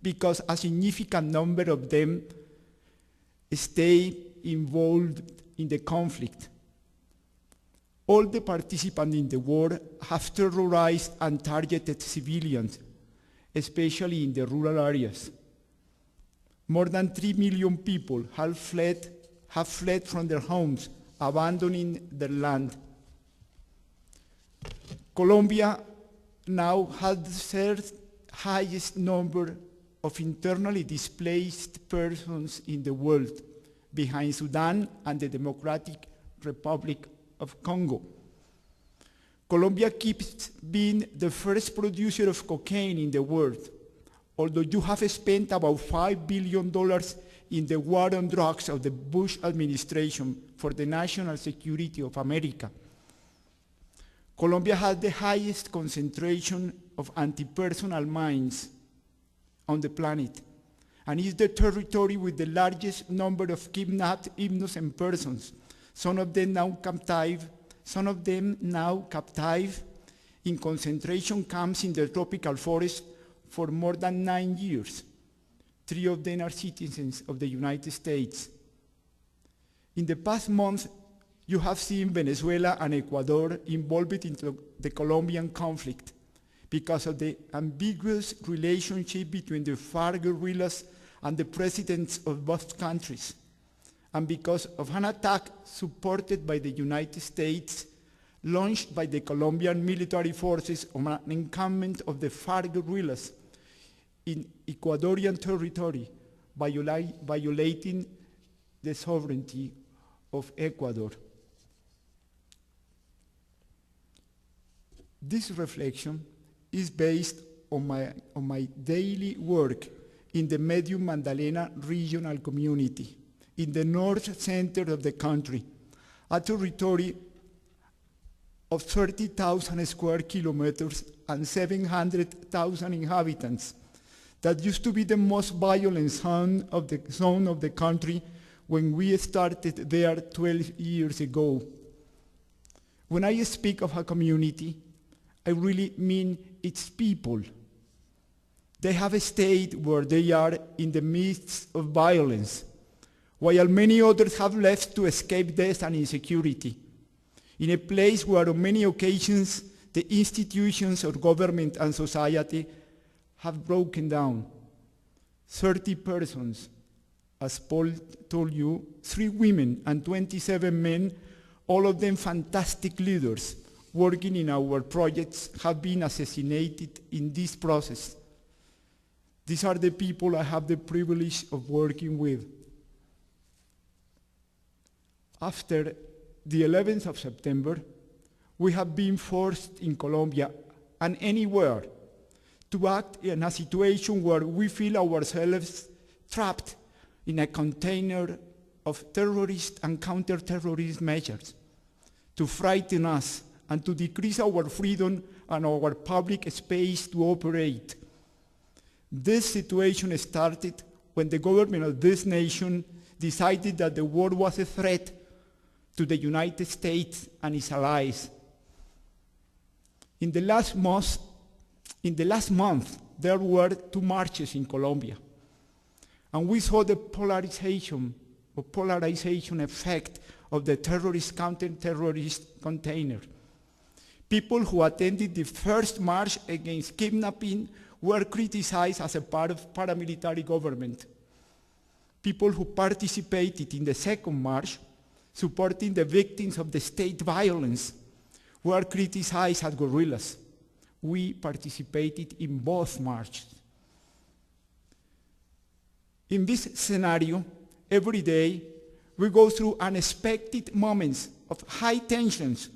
because a significant number of them stay involved in the conflict. All the participants in the war have terrorized and targeted civilians, especially in the rural areas. More than 3 million people have fled from their homes, abandoning their land. Colombia now has the third highest number of internally displaced persons in the world, behind Sudan and the Democratic Republic of Congo. Colombia keeps being the first producer of cocaine in the world, although you have spent about $5 billion in the war on drugs of the Bush administration for the national security of America. Colombia has the highest concentration of anti-personnel mines on the planet, and is the territory with the largest number of kidnapped innocent persons, some of them now captive in concentration camps in the tropical forest for more than 9 years. 3 of them are citizens of the United States. In the past month, you have seen Venezuela and Ecuador involved in the Colombian conflict because of the ambiguous relationship between the FARC guerrillas and the presidents of both countries, and because of an attack supported by the United States launched by the Colombian military forces on an encampment of the FARC guerrillas in Ecuadorian territory, violating the sovereignty of Ecuador. This reflection is based on my daily work in the Medium Magdalena regional community, in the north center of the country, a territory of 30,000 square kilometers and 700,000 inhabitants that used to be the most violent zone of the country when we started there 12 years ago. When I speak of a community, I really mean its people. They have stayed where they are in the midst of violence, while many others have left to escape death and insecurity, in a place where on many occasions the institutions of government and society have broken down. 30 persons, as Paul told you, 3 women and 27 men, all of them fantastic leaders, working in our projects, have been assassinated in this process. These are the people I have the privilege of working with. After the 11th of September, we have been forced in Colombia and anywhere to act in a situation where we feel ourselves trapped in a container of terrorist and counter-terrorist measures to frighten us and to decrease our freedom and our public space to operate. This situation started when the government of this nation decided that the war was a threat to the United States and its allies. In the last month, there were 2 marches in Colombia, and we saw the polarization effect of the terrorist counter-terrorist container. People who attended the first march against kidnapping were criticized as a part of paramilitary government. People who participated in the second march, supporting the victims of the state violence, were criticized as guerrillas. We participated in both marches. In this scenario, every day, we go through unexpected moments of high tensions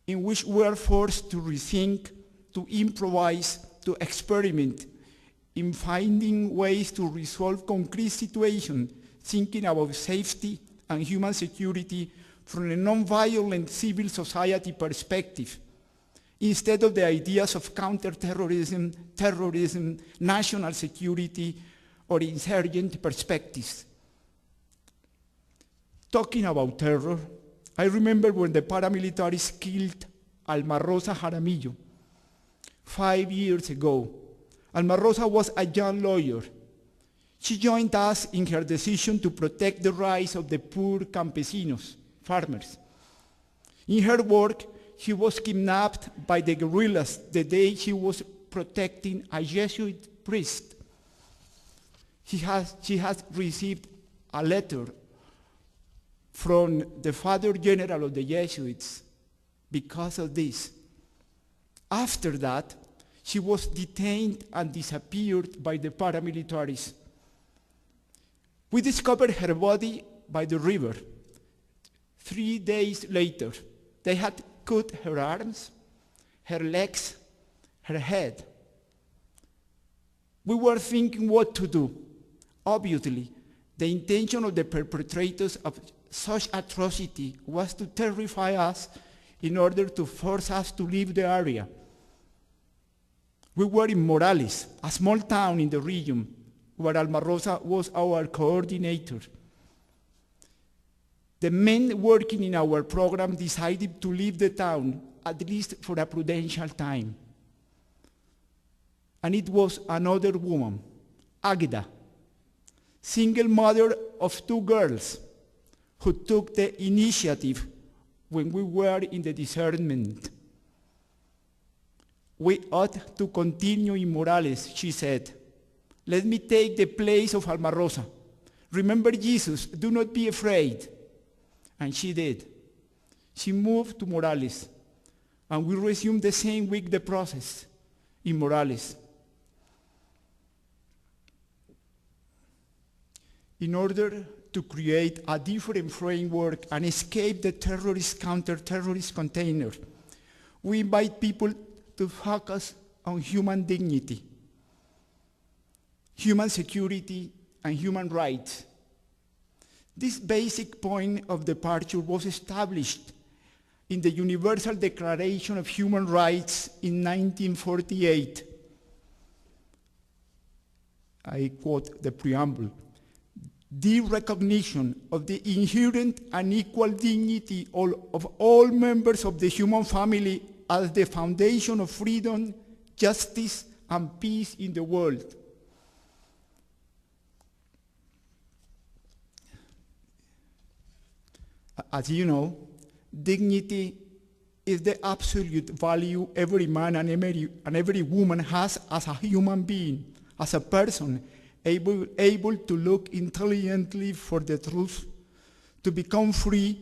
in which we are forced to rethink, to improvise, to experiment in finding ways to resolve concrete situations, thinking about safety and human security from a non-violent civil society perspective, instead of the ideas of counterterrorism, terrorism, national security, or insurgent perspectives. Talking about terror, I remember when the paramilitaries killed Alma Rosa Jaramillo 5 years ago, Alma Rosa was a young lawyer. She joined us in her decision to protect the rights of the poor campesinos, farmers. In her work, she was kidnapped by the guerrillas the day she was protecting a Jesuit priest. She has received a letter from the Father General of the Jesuits because of this. After that, she was detained and disappeared by the paramilitaries. We discovered her body by the river. 3 days later, they had cut her arms, her legs, her head. We were thinking what to do. Obviously, the intention of the perpetrators of such atrocity was to terrify us in order to force us to leave the area. We were in Morales, a small town in the region, where Alma Rosa was our coordinator. The men working in our program decided to leave the town, at least for a prudential time. And it was another woman, Agda, single mother of 2 girls, who took the initiative when we were in the discernment. We ought to continue in Morales, she said. Let me take the place of Alma Rosa. Remember Jesus, do not be afraid. And she did. She moved to Morales, and we resumed the same week the process in Morales. In order to create a different framework and escape the terrorist counter-terrorist container, we invite people to focus on human dignity, human security, and human rights. This basic point of departure was established in the Universal Declaration of Human Rights in 1948. I quote the preamble. The recognition of the inherent and equal dignity of all members of the human family as the foundation of freedom, justice, and peace in the world. As you know, dignity is the absolute value every man and every woman has as a human being, as a person, able to look intelligently for the truth, to become free,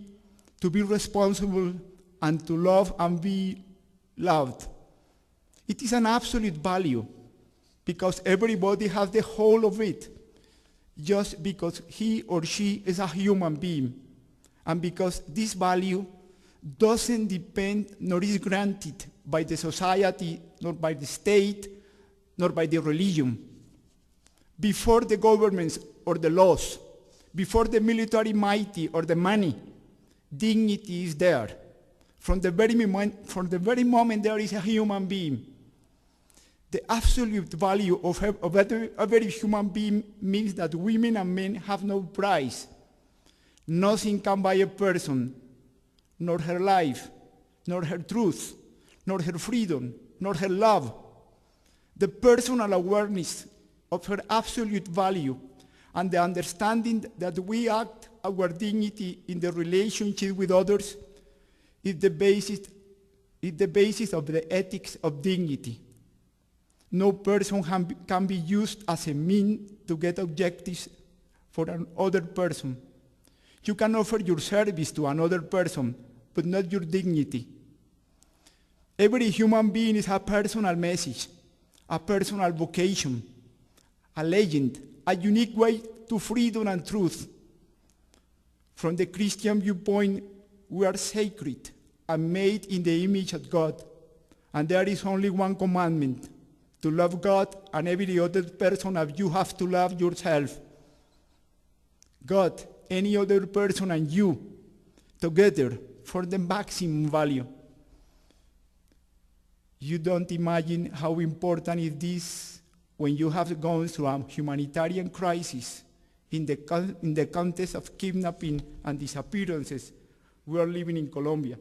to be responsible, and to love and be loved. It is an absolute value because everybody has the whole of it, just because he or she is a human being, and because this value doesn't depend nor is granted by the society, nor by the state, nor by the religion. Before the governments or the laws, before the military might or the money, dignity is there. From the very moment there is a human being. The absolute value of every human being means that women and men have no price. Nothing can buy a person, nor her life, nor her truth, nor her freedom, nor her love. The personal awareness of her absolute value and the understanding that we act our dignity in the relationship with others is the basis of the ethics of dignity. No person can be used as a means to get objectives for another person. You can offer your service to another person, but not your dignity. Every human being is a personal message, a personal vocation, a legend, a unique way to freedom and truth. From the Christian viewpoint, we are sacred and made in the image of God, and there is only one commandment, to love God and every other person as you have to love yourself. God, any other person, and you, together, for the maximum value. You don't imagine how important it is when you have gone through a humanitarian crisis in the context of kidnapping and disappearances we are living in Colombia.